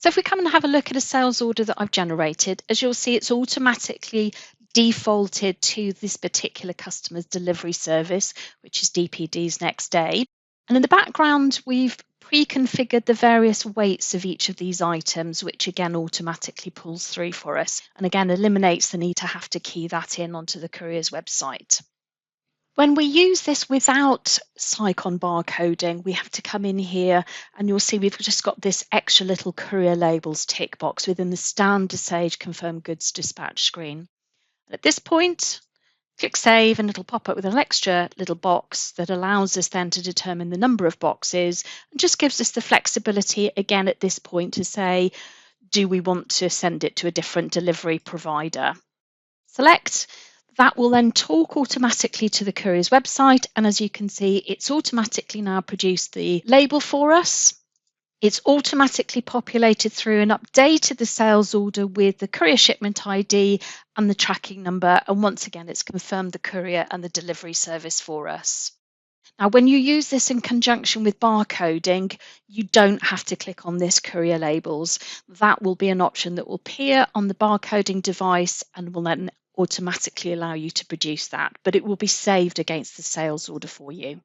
So if we come and have a look at a sales order that I've generated, as you'll see, it's automatically defaulted to this particular customer's delivery service, which is DPD's next day. And in the background, we've pre-configured the various weights of each of these items, which again automatically pulls through for us, and again eliminates the need to have to key that in onto the courier's website. When we use this without Sicon barcoding, we have to come in here and you'll see we've just got this extra little courier labels tick box within the standard Sage confirm goods dispatch screen. And at this point, click save and it'll pop up with an extra little box that allows us then to determine the number of boxes and just gives us the flexibility again at this point to say, do we want to send it to a different delivery provider? Select. That will then talk automatically to the courier's website, and as you can see, it's automatically now produced the label for us. It's automatically populated through and updated the sales order with the courier shipment ID and the tracking number, and once again, it's confirmed the courier and the delivery service for us. Now, when you use this in conjunction with barcoding, you don't have to click on this courier labels. That will be an option that will appear on the barcoding device and will then automatically allow you to produce that, but it will be saved against the sales order for you.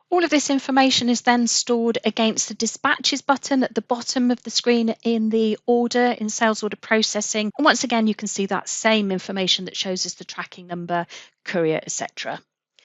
All of this information is then stored against the dispatches button at the bottom of the screen in the order, in sales order processing. And once again, you can see that same information that shows us the tracking number, courier, etc.